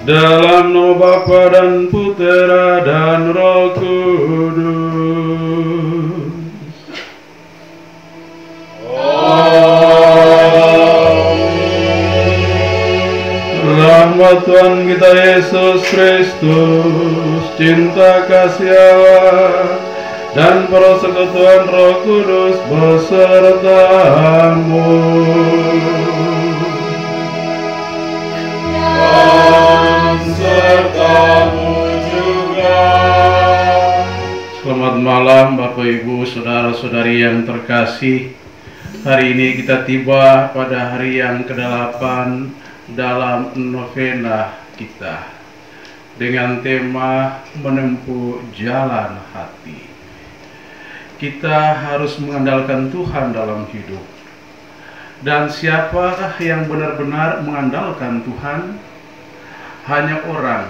Dalam nama Bapa dan Putera dan Roh Kudus. Rahmat Tuhan kita Yesus Kristus, cinta kasih Allah, dan persekutuan Roh Kudus besertamu. Dan sertamu juga. Selamat malam Bapak Ibu, saudara-saudari yang terkasih. Hari ini kita tiba pada hari yang ke-8 dalam novena kita dengan tema menempuh jalan hati. Kita harus mengandalkan Tuhan dalam hidup. Dan siapakah yang benar-benar mengandalkan Tuhan? Hanya orang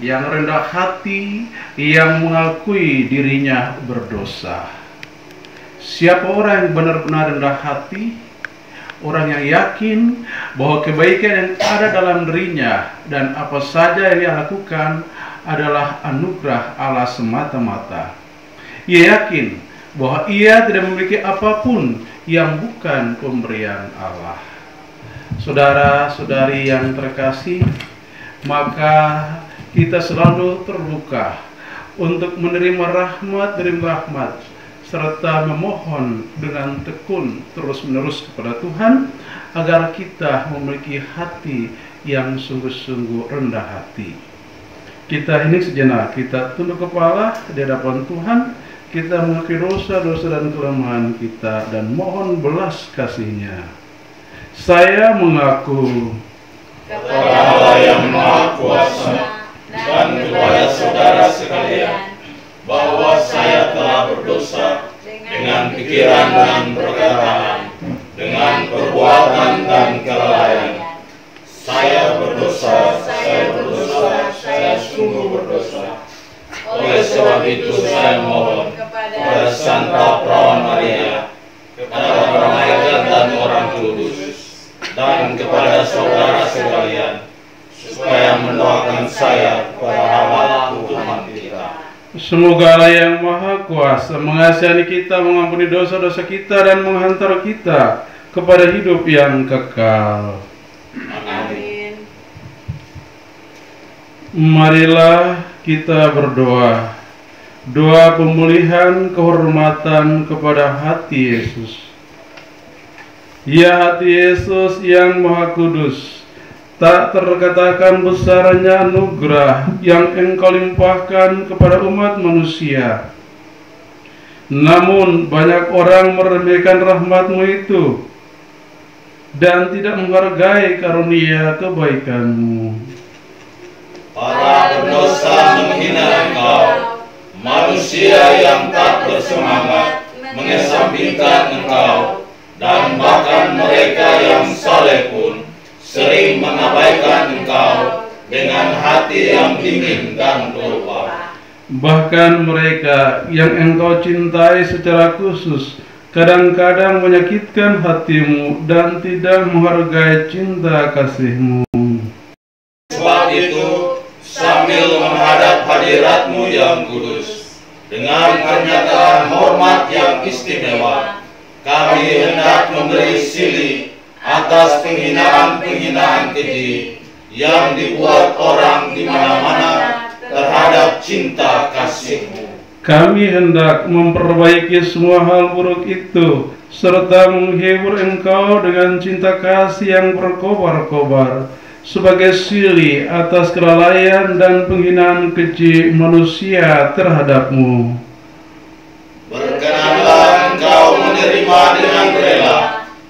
yang rendah hati, yang mengakui dirinya berdosa. Siapa orang yang benar-benar rendah hati? Orang yang yakin bahwa kebaikan yang ada dalam dirinya dan apa saja yang dia lakukan adalah anugerah Allah semata-mata. Ia yakin bahwa ia tidak memiliki apapun yang bukan pemberian Allah. Saudara-saudari yang terkasih, maka kita selalu terbuka untuk menerima rahmat dari rahmat, serta memohon dengan tekun terus-menerus kepada Tuhan agar kita memiliki hati yang sungguh-sungguh rendah hati. Kita ini sejenak, kita tunduk kepala di hadapan Tuhan, kita mengakui dosa-dosa dan kelemahan kita dan mohon belas kasih-Nya. Saya mengaku kepada Allah yang Maha Kuasa dan kepada saudara sekalian bahwa saya telah berdosa dengan pikiran dan perkataan, dengan perbuatan dan kelalaian. Saya berdosa, saya sungguh berdosa. Oleh sebab itu saya mohon kepada Santa Perawan Maria, kepada para malaikat dan orang kudus, dan kepada saudara sekalian, supaya mendoakan saya kepada Allah Tuhan kita. Semoga Allah yang Maha Kuasa mengasihani kita, mengampuni dosa-dosa kita, dan menghantar kita kepada hidup yang kekal. Amin. Marilah kita berdoa. Doa pemulihan kehormatan kepada hati Yesus. Ya hati Yesus yang Maha Kudus, tak terkatakan besarnya anugerah yang Engkau limpahkan kepada umat manusia. Namun banyak orang meremehkan rahmat-Mu itu dan tidak menghargai karunia kebaikan-Mu. Para pendosa menghina Engkau, manusia yang tak bersemangat mengesampingkan Engkau, dan bahkan mereka yang saleh pun sering mengabaikan Engkau dengan hati yang dingin dan lupa. Bahkan mereka yang Engkau cintai secara khusus kadang-kadang menyakitkan hati-Mu dan tidak menghargai cinta kasih-Mu. Sebab itu, sambil menghadap hadirat-Mu yang kudus, dengan pernyataan hormat yang istimewa, kami hendak memberi sili atas penghinaan-penghinaan keji yang dibuat orang di mana-mana terhadap cinta kasih-Mu. Kami hendak memperbaiki semua hal buruk itu, serta menghibur Engkau dengan cinta kasih yang berkobar-kobar, sebagai sili atas kelalaian dan penghinaan keji manusia terhadap-Mu. Berkenanlah Engkau menerima dengan rela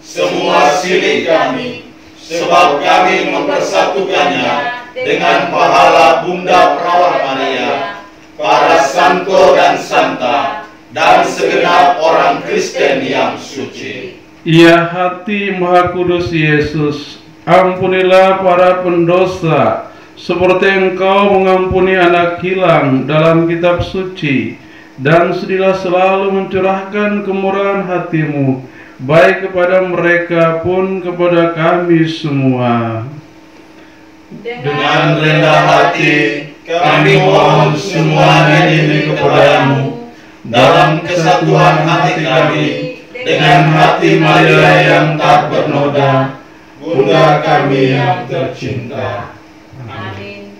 semua sili kami, sebab kami mempersatukannya dengan pahala Bunda Perawan Maria, para santo dan santa, dan segenap orang Kristen yang suci. Ya hati Maha Kudus Yesus, ampunilah para pendosa, seperti Engkau mengampuni anak hilang dalam kitab suci, dan sedilah selalu mencurahkan kemurahan hati-Mu, baik kepada mereka pun kepada kami semua. Dengan rendah hati kami mohon semua ini kepadamu dalam kesatuan hati kami dengan hati Maria yang tak bernoda, Bunda kami yang tercinta. Amin.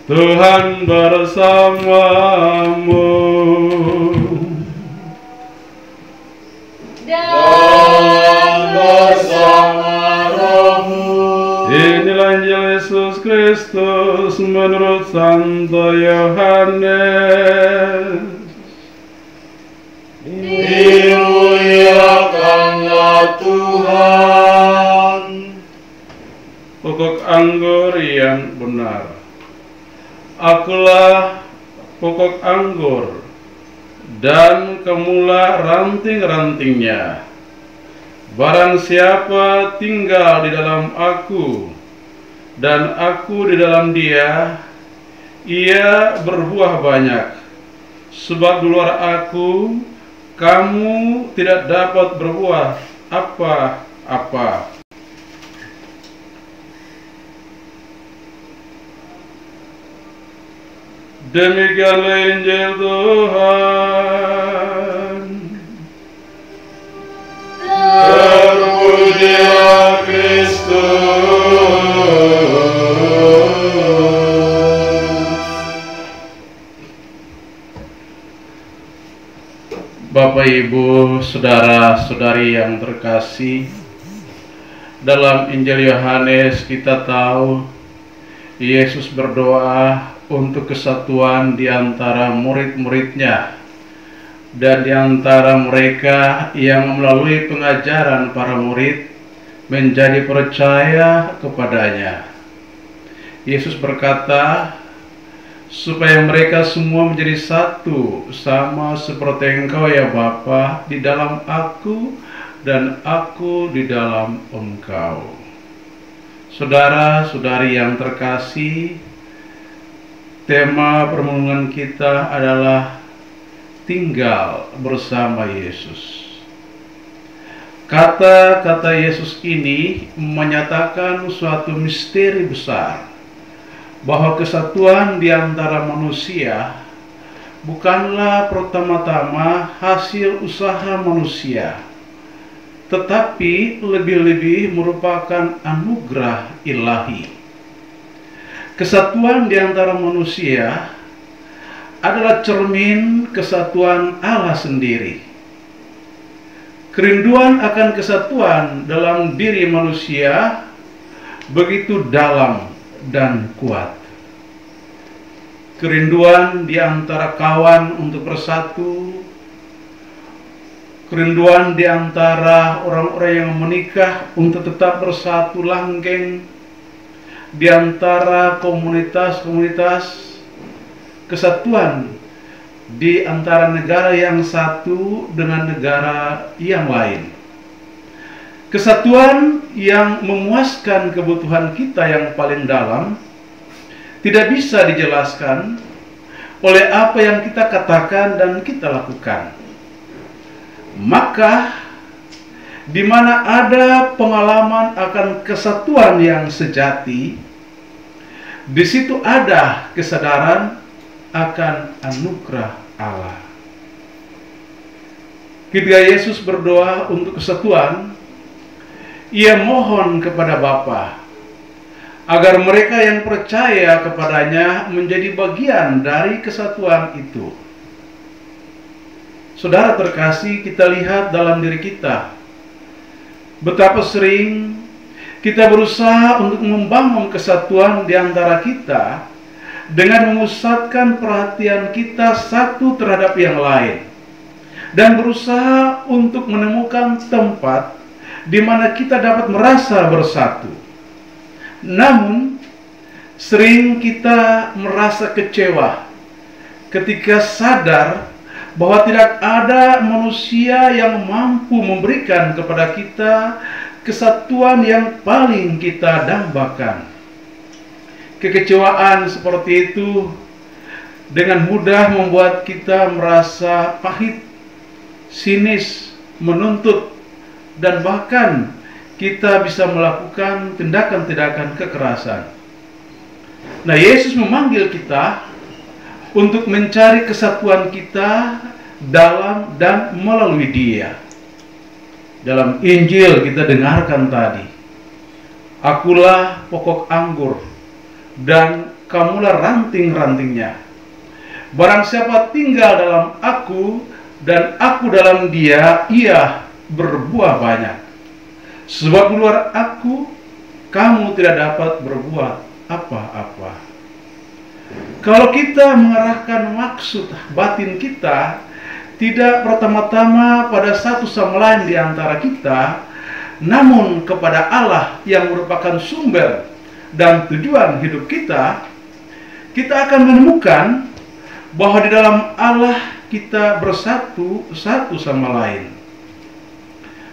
Tuhan bersamamu. Dan bersama rohmu. Inilah Injil Yesus Kristus menurut Santo Yohanes. Dimuliakanlah Tuhan. Pokok anggur yang benar. Akulah pokok anggur, dan kamulah ranting-rantingnya. Barang siapa tinggal di dalam aku, dan aku di dalam dia, ia berbuah banyak. Sebab di luar aku, kamu tidak dapat berbuah apa-apa. Demikianlah Injil Tuhan. Terpujilah Kristus. Bapak, Ibu, saudara-saudari yang terkasih, dalam Injil Yohanes kita tahu Yesus berdoa untuk kesatuan di antara murid-muridnya dan di antara mereka yang melalui pengajaran para murid menjadi percaya kepadanya. Yesus berkata, supaya mereka semua menjadi satu, sama seperti Engkau ya Bapa di dalam aku dan aku di dalam Engkau. Saudara-saudari yang terkasih, tema permenungan kita adalah tinggal bersama Yesus. Kata-kata Yesus ini menyatakan suatu misteri besar, bahwa kesatuan di antara manusia bukanlah pertama-tama hasil usaha manusia, tetapi lebih-lebih merupakan anugerah ilahi. Kesatuan di antara manusia adalah cermin kesatuan Allah sendiri. Kerinduan akan kesatuan dalam diri manusia begitu dalam dan kuat. Kerinduan di antara kawan untuk bersatu, kerinduan di antara orang-orang yang menikah untuk tetap bersatu langgeng, di antara komunitas-komunitas, kesatuan di antara negara yang satu dengan negara yang lain. Kesatuan yang memuaskan kebutuhan kita yang paling dalam tidak bisa dijelaskan oleh apa yang kita katakan dan kita lakukan. Maka di mana ada pengalaman akan kesatuan yang sejati, di situ ada kesadaran akan anugerah Allah. Ketika Yesus berdoa untuk kesatuan, Ia mohon kepada Bapa agar mereka yang percaya kepadanya menjadi bagian dari kesatuan itu. Saudara terkasih, kita lihat dalam diri kita betapa sering kita berusaha untuk membangun kesatuan di antara kita dengan memusatkan perhatian kita satu terhadap yang lain dan berusaha untuk menemukan tempat di mana kita dapat merasa bersatu. Namun, sering kita merasa kecewa ketika sadar bahwa tidak ada manusia yang mampu memberikan kepada kita kesatuan yang paling kita dambakan. Kekecewaan seperti itu dengan mudah membuat kita merasa pahit, sinis, menuntut, dan bahkan kita bisa melakukan tindakan-tindakan kekerasan. Nah, Yesus memanggil kita untuk mencari kesatuan kita dalam dan melalui Dia. Dalam Injil kita dengarkan tadi, "Akulah pokok anggur dan kamulah ranting-rantingnya. Barang siapa tinggal dalam aku dan aku dalam dia, ia berbuah banyak. Sebab di luar aku, kamu tidak dapat berbuat apa-apa." Kalau kita mengarahkan maksud batin kita tidak pertama-tama pada satu sama lain di antara kita, namun kepada Allah yang merupakan sumber dan tujuan hidup kita, kita akan menemukan bahwa di dalam Allah kita bersatu satu sama lain.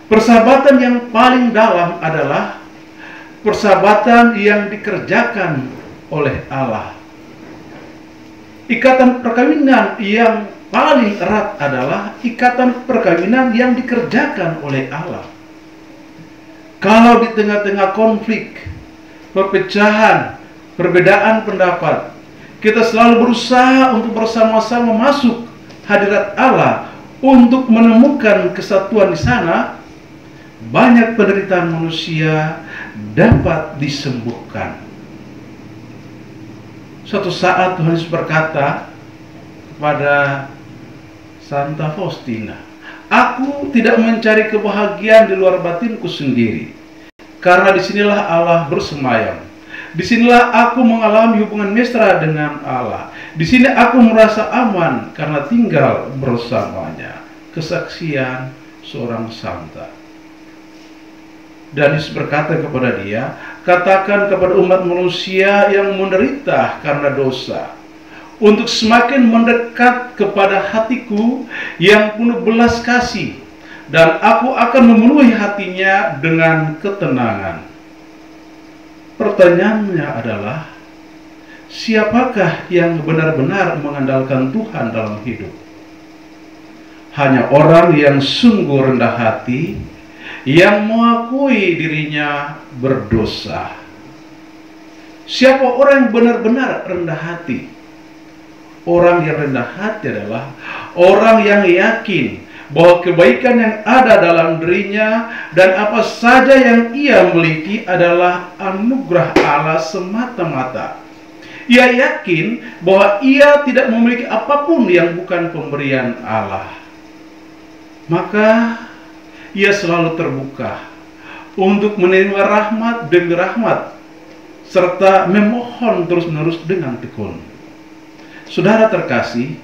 Persahabatan yang paling dalam adalah persahabatan yang dikerjakan oleh Allah. Ikatan perkawinan yang paling erat adalah ikatan perkawinan yang dikerjakan oleh Allah. Kalau di tengah-tengah konflik, perpecahan, perbedaan pendapat, kita selalu berusaha untuk bersama-sama masuk hadirat Allah untuk menemukan kesatuan di sana, banyak penderitaan manusia dapat disembuhkan. Suatu saat Tuhan Yesus berkata kepada Santa Faustina, "Aku tidak mencari kebahagiaan di luar batinku sendiri, karena disinilah Allah bersemayam. Disinilah aku mengalami hubungan mesra dengan Allah. Di sini aku merasa aman karena tinggal bersamanya." Kesaksian seorang santa. Dan Yesus berkata kepada dia, "Katakan kepada umat manusia yang menderita karena dosa, untuk semakin mendekat kepada hatiku yang penuh belas kasih, dan aku akan memenuhi hatinya dengan ketenangan." Pertanyaannya adalah, siapakah yang benar-benar mengandalkan Tuhan dalam hidup? Hanya orang yang sungguh rendah hati, yang mengakui dirinya berdosa. Siapa orang yang benar-benar rendah hati? Orang yang rendah hati adalah orang yang yakin bahwa kebaikan yang ada dalam dirinya dan apa saja yang ia miliki adalah anugerah Allah semata-mata. Ia yakin bahwa ia tidak memiliki apapun yang bukan pemberian Allah. Maka ia selalu terbuka untuk menerima rahmat demi rahmat, serta memohon terus-menerus dengan tekun. Saudara terkasih,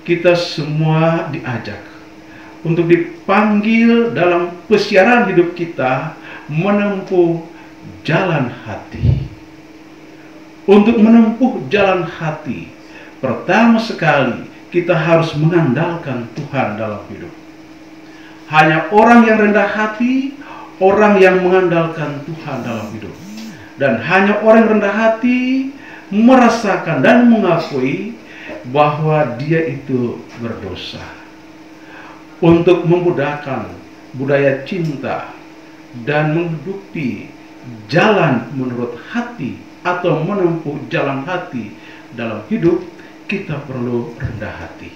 kita semua diajak untuk dipanggil dalam pesiaran hidup kita menempuh jalan hati. Untuk menempuh jalan hati, pertama sekali kita harus mengandalkan Tuhan dalam hidup. Hanya orang yang rendah hati, orang yang mengandalkan Tuhan dalam hidup. Dan hanya orang yang rendah hati merasakan dan mengakui bahwa dia itu berdosa. Untuk memudahkan budaya cinta dan menghidupi jalan menurut hati atau menempuh jalan hati dalam hidup, kita perlu rendah hati.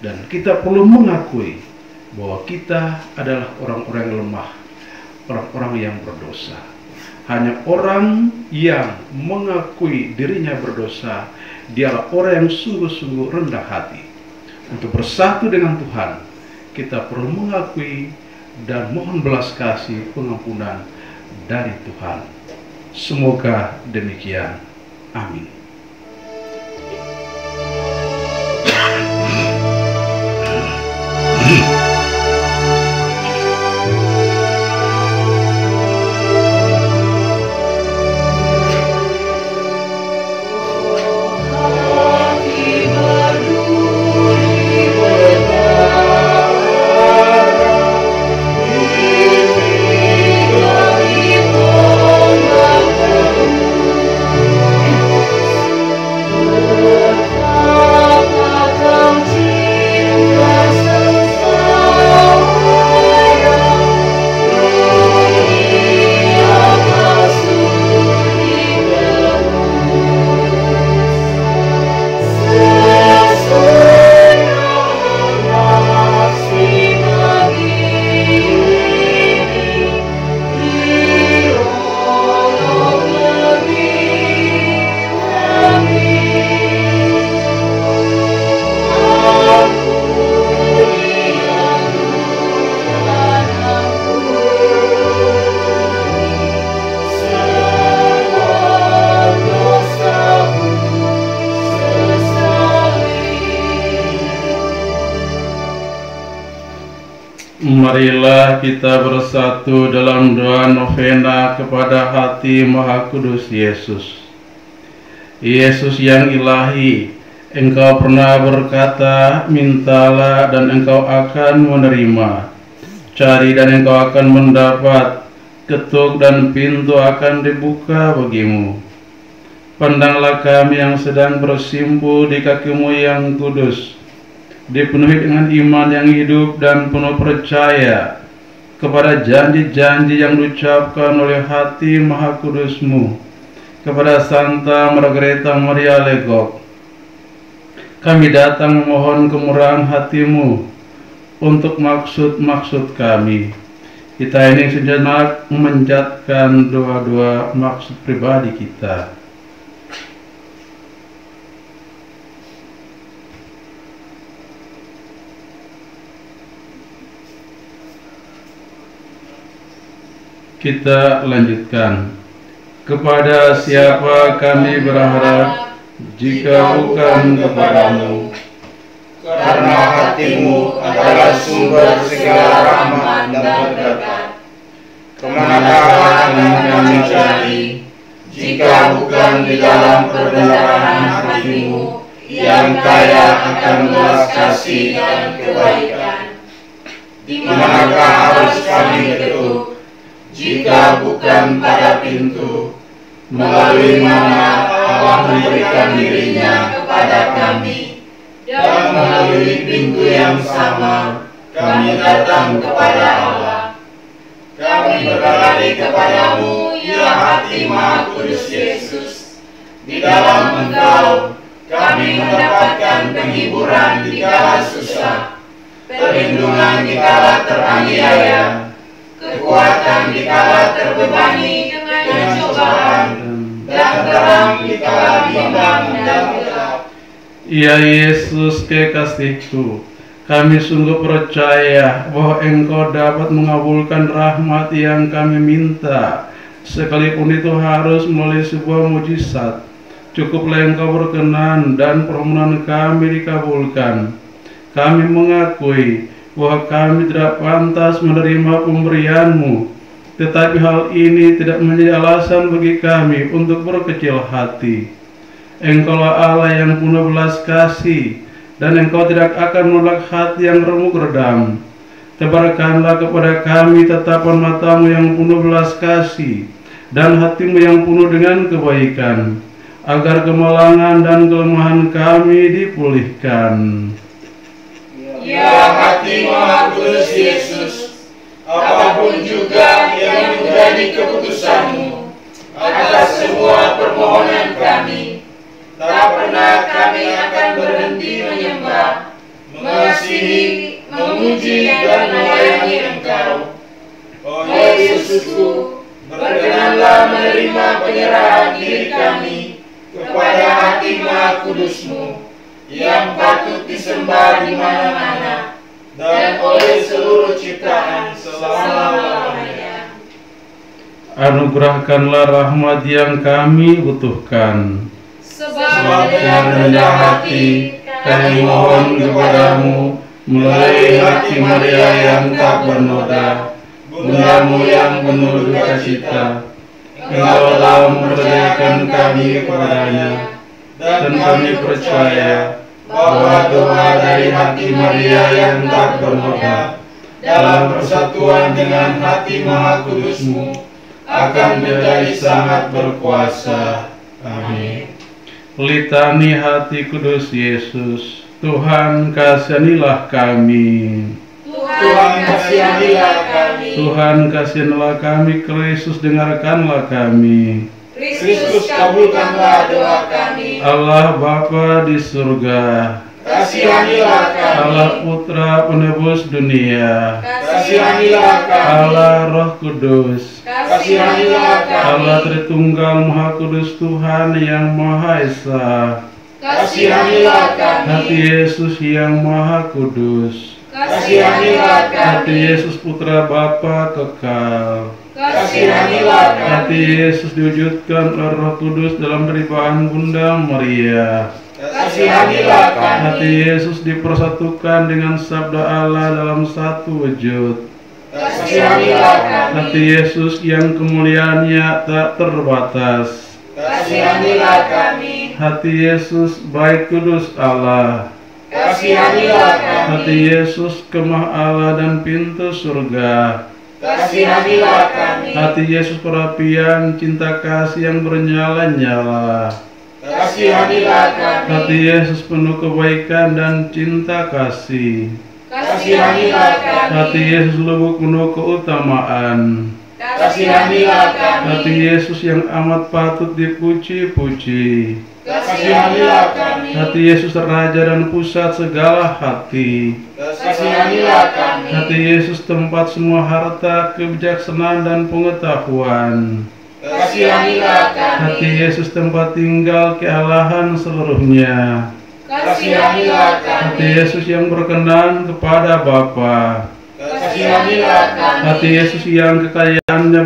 Dan kita perlu mengakui bahwa kita adalah orang-orang yang lemah, orang-orang yang berdosa. Hanya orang yang mengakui dirinya berdosa, dialah orang yang sungguh-sungguh rendah hati. Untuk bersatu dengan Tuhan, kita perlu mengakui dan mohon belas kasih pengampunan dari Tuhan. Semoga demikian. Amin. Marilah kita bersatu dalam doa novena kepada hati Maha Kudus Yesus. Yesus yang ilahi, Engkau pernah berkata, mintalah dan Engkau akan menerima, cari dan Engkau akan mendapat, ketuk dan pintu akan dibuka bagimu. Pandanglah kami yang sedang bersimpuh di kaki-Mu yang kudus, dipenuhi dengan iman yang hidup dan penuh percaya kepada janji-janji yang diucapkan oleh hati Maha Kudus-Mu kepada Santa Margareta Maria Legok. Kami datang memohon kemurahan hati-Mu untuk maksud-maksud kami. Kita ini sejenak memanjatkan doa-doa maksud pribadi kita. Kita lanjutkan. Kepada siapa kami berharap jika bukan kepadamu? Karena hati-Mu adalah sumber segala rahmat dan berkat. Kemanakah kami cari jika bukan di dalam kebenaran hati-Mu yang kaya akan belas kasih dan kebaikan? Di manakah harus kami ketuk jika bukan pada pintu melalui mana Allah memberikan dirinya kepada kami, dan melalui pintu yang sama kami datang kepada Allah. Kami berlari kepadamu, ya hati Maha Kudus Yesus. Di dalam Engkau kami mendapatkan penghiburan di kala susah, perlindungan di kala teraniaya, kekuatan di kala terbebani dengan cobaan, dan terang di kala bimbang dan gelap. Ya Yesus kekasihku, kami sungguh percaya bahwa Engkau dapat mengabulkan rahmat yang kami minta, sekalipun itu harus melalui sebuah mujizat. Cukuplah Engkau berkenan dan permohonan kami dikabulkan. Kami mengakui bahwa kami tidak pantas menerima pemberian-Mu, tetapi hal ini tidak menjadi alasan bagi kami untuk berkecil hati. Engkaulah Allah yang penuh belas kasih, dan Engkau tidak akan menolak hati yang remuk redam. Tebarkanlah kepada kami tatapan matamu yang penuh belas kasih dan hatimu yang penuh dengan kebaikan, agar kemalangan dan kelemahan kami dipulihkan. Ya hati Maha Kudus Yesus, apapun juga yang menjadi keputusanmu atas semua permohonan kami, tak pernah kami akan berhenti menyembah, mengasihi, memuji dan melayani Engkau. Oh Yesusku, berkenanlah menerima penyerahan diri kami kepada hati Maha Kudus-Mu yang patut disembah di mana-mana dan oleh seluruh ciptaan selama-lamanya. Anugerahkanlah rahmat yang kami butuhkan. Sebab dengan rendah hati kami mohon kepadamu melalui hati Maria yang tak bernoda, Bundamu yang penuh duka cita. Engkau telah mempercayakan kami kepadanya, dan kami percaya bahwa doa dari hati Maria yang tak bernoda dalam persatuan dengan hati Maha Kudus-Mu akan menjadi sangat berkuasa. Amin. Litani hati kudus Yesus, Tuhan kasihanilah kami. Tuhan kasihanilah kami. Tuhan kasihanilah kami. Kristus dengarkanlah kami. Kristus kabulkanlah doa kami. Allah Bapa di surga, Kasihanilah kami. Allah Putra penebus dunia, Kasihanilah kami. Allah Roh Kudus, Kasihanilah kami. Allah Tritunggal Maha Kudus, Tuhan yang Maha Esa. Kasihanilah kami. Hati Yesus yang Maha Kudus, Kasihanilah kami. hati Yesus Putra Bapa kekal, Kasihanilah kami. hati Yesus diwujudkan oleh Roh Kudus dalam deribaan Bunda Maria. Kasihanilah kami. Hati Yesus dipersatukan dengan sabda Allah dalam satu wujud. Kasihanilah kami. Hati Yesus yang kemuliaannya tak terbatas. Kasihanilah kami. Hati Yesus baik kudus Allah. Kasihanilah kami. Hati Yesus kemah Allah dan pintu surga. Kasihanilah kami. Hati Yesus perapian cinta kasih yang bernyala-nyala. Kasihanilah kami. Hati Yesus penuh kebaikan dan cinta kasih. Kasihanilah kami. Hati Yesus lubuk penuh keutamaan. Kasihanilah kami. Hati Yesus yang amat patut dipuji-puji. Kasihanilah kami. Hati Yesus Raja dan pusat segala hati. Kasihanilah kami. Hati Yesus tempat semua harta, kebijaksanaan dan pengetahuan. Kasihanilah kami. Hati Yesus tempat tinggal kealahan seluruhnya. Kasihanilah kami. Hati Yesus yang berkenan kepada Bapa. Kasihanilah kami. Hati Yesus yang kekayaannya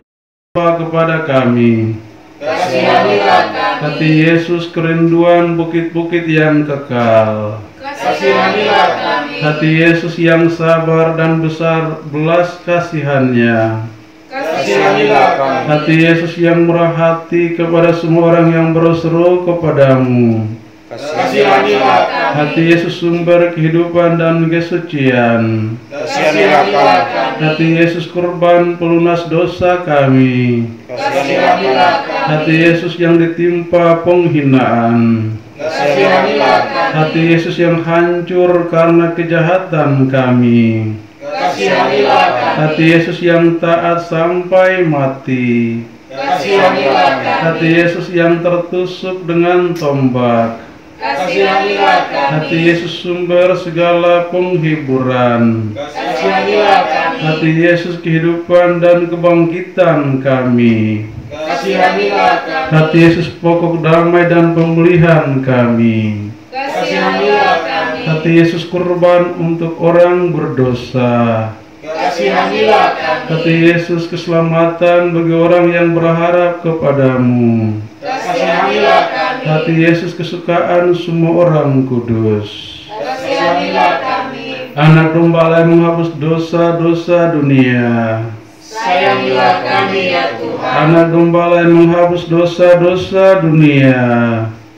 Bapa kepada kami. Kasihanilah kami. Hati Yesus kerinduan bukit-bukit yang kekal. Kasihanilah kami. Hati Yesus yang sabar dan besar belas kasihannya. Kasihanilah kami. Hati Yesus yang murah hati kepada semua orang yang berseru kepadamu. Kasihanilah kami. Hati Yesus sumber kehidupan dan kesucian. Kasihanilah kami. Hati Yesus kurban pelunas dosa kami. Kasihanilah kami. Hati Yesus yang ditimpa penghinaan. Kasihanilah kami. Hati Yesus yang hancur karena kejahatan kami. Kasihanilah kami. Hati Yesus yang taat sampai mati. Kasihanilah kami. Hati Yesus yang tertusuk dengan tombak. Kasihanilah kami. Hati Yesus sumber segala penghiburan. Kasihanilah kami. Hati Yesus kehidupan dan kebangkitan kami. Kasihanilah kami. Hati Yesus pokok damai dan pemulihan kami. Kasihanilah kami. Hati Yesus kurban untuk orang berdosa. Kasihanilah kami. Hati Yesus keselamatan bagi orang yang berharap kepadamu. Kasihanilah kami. Hati Yesus kesukaan semua orang kudus. Kasihanilah kami. Anak domba Allah yang menghapus dosa-dosa dunia. Sayangilah kami ya Tuhan. Anak domba Allah yang menghapus dosa-dosa dunia.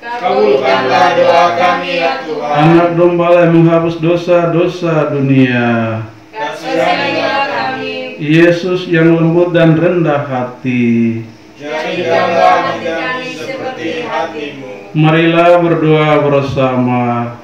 Kabulkanlah doa kami ya Tuhan. Anak domba Allah yang menghapus dosa-dosa dunia. Sayangilah Yesus yang lembut dan rendah hati, jadikanlah hati kami seperti hati-Mu. marilah berdoa bersama.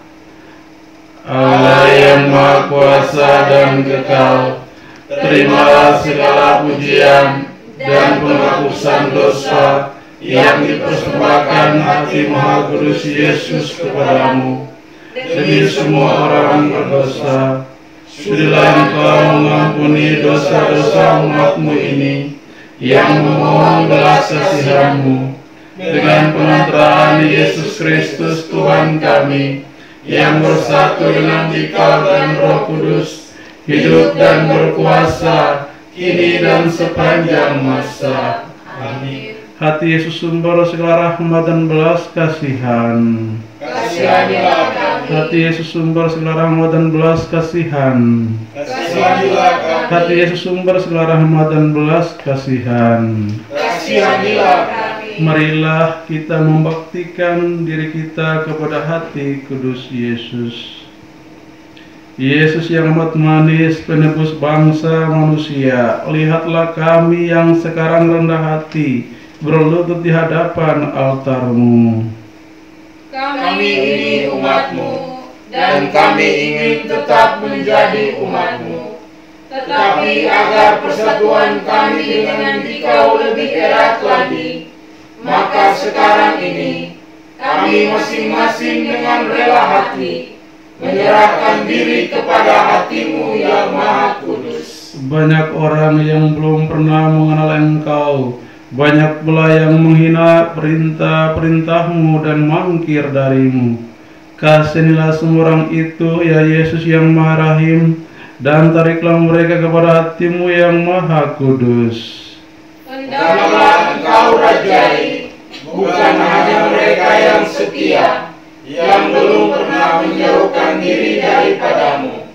Allah yang Maha Kuasa dan kekal, terimalah segala pujian dan penghapusan dosa yang dipersembahkan hati Maha Kudus Yesus kepadamu demi semua orang berdosa. Sudilah Engkau mengampuni dosa-dosa umat-Mu ini yang memohon belas kasihan-Mu dengan pengantaraan Yesus Kristus Tuhan kami, yang bersatu dengan Dikau dan Roh Kudus, hidup dan berkuasa kini dan sepanjang masa. Amin. Hati Yesus sumber segala rahmat dan belas kasihan, Kasihanilah kami. hati Yesus sumber segala rahmat dan belas kasihan, Kasihanilah kami. hati Yesus sumber segala rahmat dan belas kasihan. Kasihanilah kami. Marilah kita membaktikan diri kita kepada hati kudus Yesus. Yesus yang amat manis, penebus bangsa manusia, lihatlah kami yang sekarang rendah hati, berlutut di hadapan altar-Mu. Kami ini umat-Mu, dan kami ingin tetap menjadi umat-Mu. Tetapi agar persatuan kami dengan Dikau lebih erat lagi, maka sekarang ini kami masing-masing dengan rela hati menyerahkan diri kepada hati-Mu yang Maha Kudus. Banyak orang yang belum pernah mengenal Engkau, banyak pula yang menghina perintah-perintah-Mu dan mangkir dari-Mu. Kasihanilah semua orang itu, ya Yesus yang Maha Rahim, dan tariklah mereka kepada hati-Mu yang Maha Kudus. Hendaklah Engkau rajai, bukan hanya mereka yang setia, yang belum pernah menjauhkan diri daripada-Mu,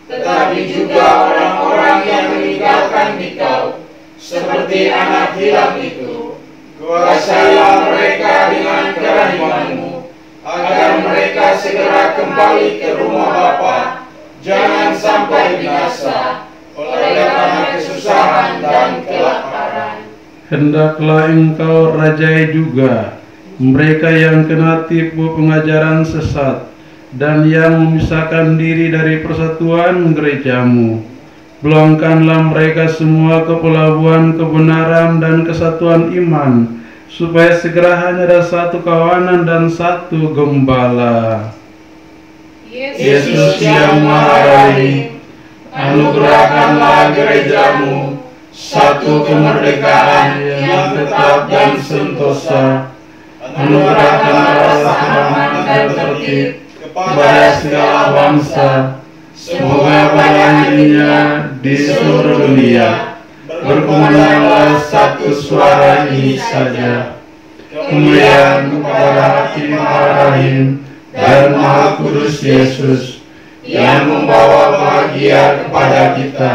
tetapi juga orang-orang yang meninggalkan Dikau, seperti anak hilang itu. Kuasailah mereka dengan kerahiman-Mu, agar mereka segera kembali ke rumah Bapa, jangan sampai binasa oleh karena kesusahan dan kelaparan. Hendaklah Engkau rajai juga mereka yang kena tipu pengajaran sesat dan yang memisahkan diri dari persatuan gereja-Mu. Pulangkanlah mereka semua ke pelabuhan kebenaran dan kesatuan iman, supaya segera hanya ada satu kawanan dan satu gembala. Yesus yang Maha Rahim, anugerahkanlah gereja-Mu satu kemerdekaan yang tetap dan sentosa. Anugerahkanlah keselamatan dan tertib kepada segala bangsa. Semoga pada akhirnya di seluruh dunia berkumandanglah satu suara ini saja. Kemuliaan kepada hati Maha Rahim dan Maha Kudus Yesus, yang membawa bahagia kepada kita.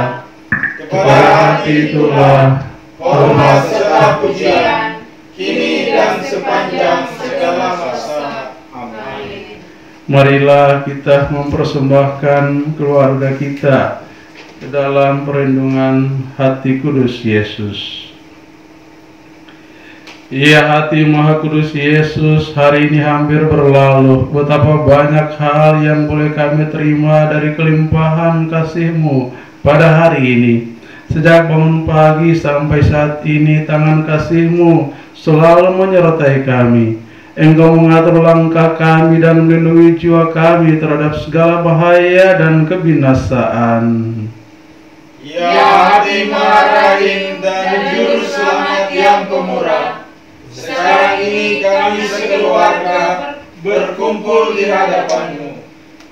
Kepada hati itulah hormat serta pujian, kini dan sepanjang segala masa. Amin. Marilah kita mempersembahkan keluarga kita ke dalam perlindungan hati kudus Yesus. Ya hati Maha Kudus Yesus, hari ini hampir berlalu. Betapa banyak hal yang boleh kami terima dari kelimpahan kasih-Mu pada hari ini. Sejak bangun pagi sampai saat ini, tangan kasih-Mu selalu menyertai kami. Engkau mengatur langkah kami dan melindungi jiwa kami terhadap segala bahaya dan kebinasaan. Ya hati Maha Rahim dan Juru Selamat yang pemurah, sekarang ini kami sekeluarga berkumpul di hadapan-Mu.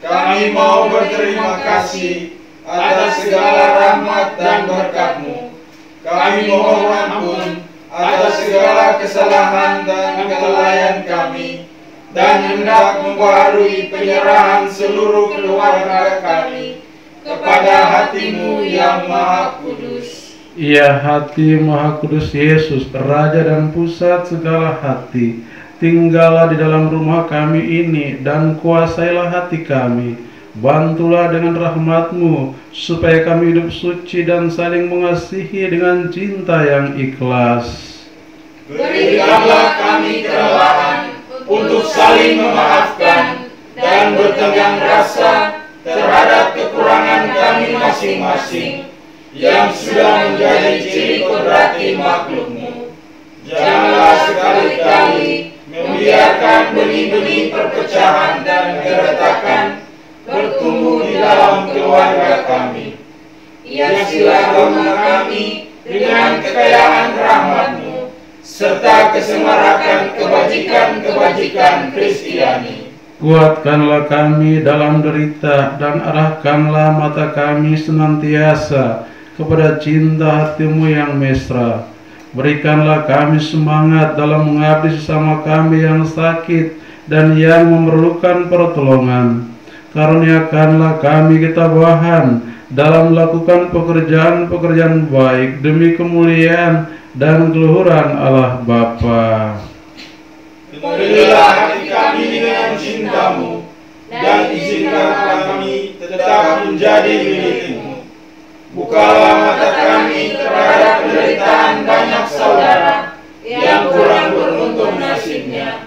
Kami mau berterima kasih atas segala rahmat dan berkat-Mu. Kami mohon ampun atas segala kesalahan dan kelalaian kami, dan hendak membaharui penyerahan seluruh keluarga kami kepada hati-Mu yang Maha Kudus. Ya hati Maha Kudus Yesus, Raja dan pusat segala hati, tinggallah di dalam rumah kami ini dan kuasailah hati kami. Bantulah dengan rahmat-Mu, supaya kami hidup suci dan saling mengasihi dengan cinta yang ikhlas. Berikanlah kami keralaan untuk saling memaafkan dan bertenggang rasa terhadap kekurangan kami masing-masing yang sudah menjadi ciri kodrati makhluk-Mu. Janganlah sekali-kali membiarkan benih-benih perpecahan dan keretakan bertumbuh di dalam keluarga kami. Hiasilah rumah kami dengan kekayaan rahmat-Mu serta kesemarakan kebajikan-kebajikan Kristiani. Kuatkanlah kami dalam derita dan arahkanlah mata kami senantiasa kepada cinta hati-Mu yang mesra. Berikanlah kami semangat dalam mengabdi sesama kami yang sakit dan yang memerlukan pertolongan. Karuniakanlah kami ketabahan dalam melakukan pekerjaan-pekerjaan baik demi kemuliaan dan keluhuran Allah Bapa. Penuhilah hati kami dengan cinta-Mu dan izinkan kami tetap menjadi milik-Mu. Bukalah mata kami terhadap penderitaan banyak saudara yang kurang beruntung nasibnya.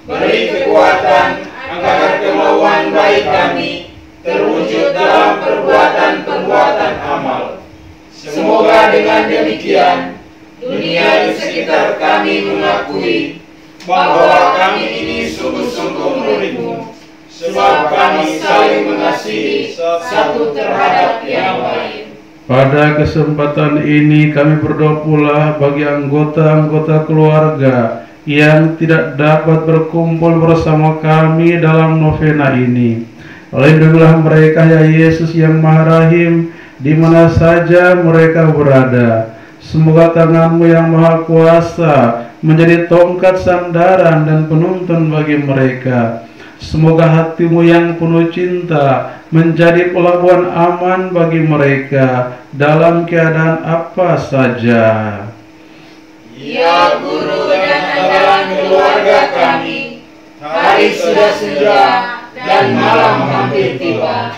Beri kekuatan agar kemauan baik kami terwujud dalam perbuatan-perbuatan amal. Semoga dengan demikian dunia di sekitar kami mengakui bahwa kami ini sungguh-sungguh murid-Mu, sebab kami saling mengasihi satu terhadap yang lain. Pada kesempatan ini kami berdoa pula bagi anggota-anggota keluarga yang tidak dapat berkumpul bersama kami dalam novena ini. Lindungilah mereka ya Yesus yang Maha Rahim, di mana saja mereka berada. Semoga tangan-Mu yang Maha Kuasa menjadi tongkat sandaran dan penuntun bagi mereka. Semoga hati-Mu yang penuh cinta menjadi pelabuhan aman bagi mereka dalam keadaan apa saja. Ya Guru dan andalan keluarga kami, hari sudah senja dan malam hampir tiba.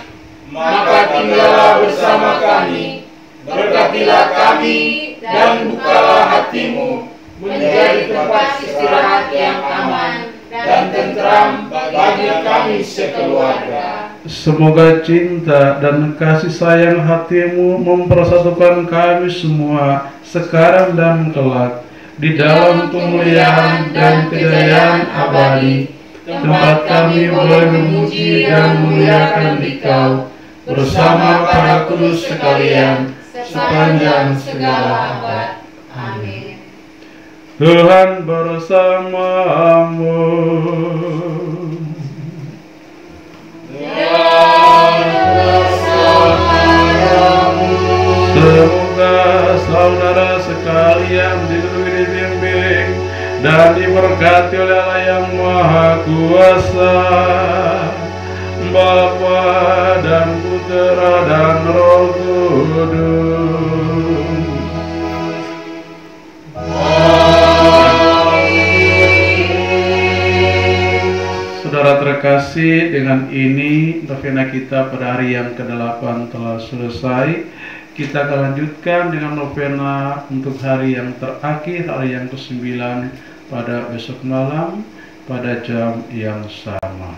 Maka tinggallah bersama kami, berkatilah kami dan bukalah hati-Mu menjadi tempat istirahat yang aman dan tentram bagi kami sekeluarga. Semoga cinta dan kasih sayang hati-Mu mempersatukan kami semua sekarang dan kelak di dalam kemuliaan dan kejayaan abadi, tempat kami boleh memuji dan memuliakan Dikau bersama para kudus sekalian sepanjang segala abad. Amin. Tuhan bersamamu. Semoga saudara sekalian dilindungi, dibimbing, dan diberkati oleh Allah yang Maha Kuasa, Bapa dan Putera dan Roh Kudus. Saudara terkasih, dengan ini novena kita pada hari yang ke-8 telah selesai. Kita akan lanjutkan dengan novena untuk hari yang terakhir, hari yang ke-9 pada besok malam pada jam yang sama.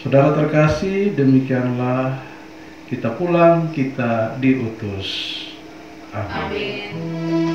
Saudara terkasih, demikianlah kita pulang, kita diutus. Amin.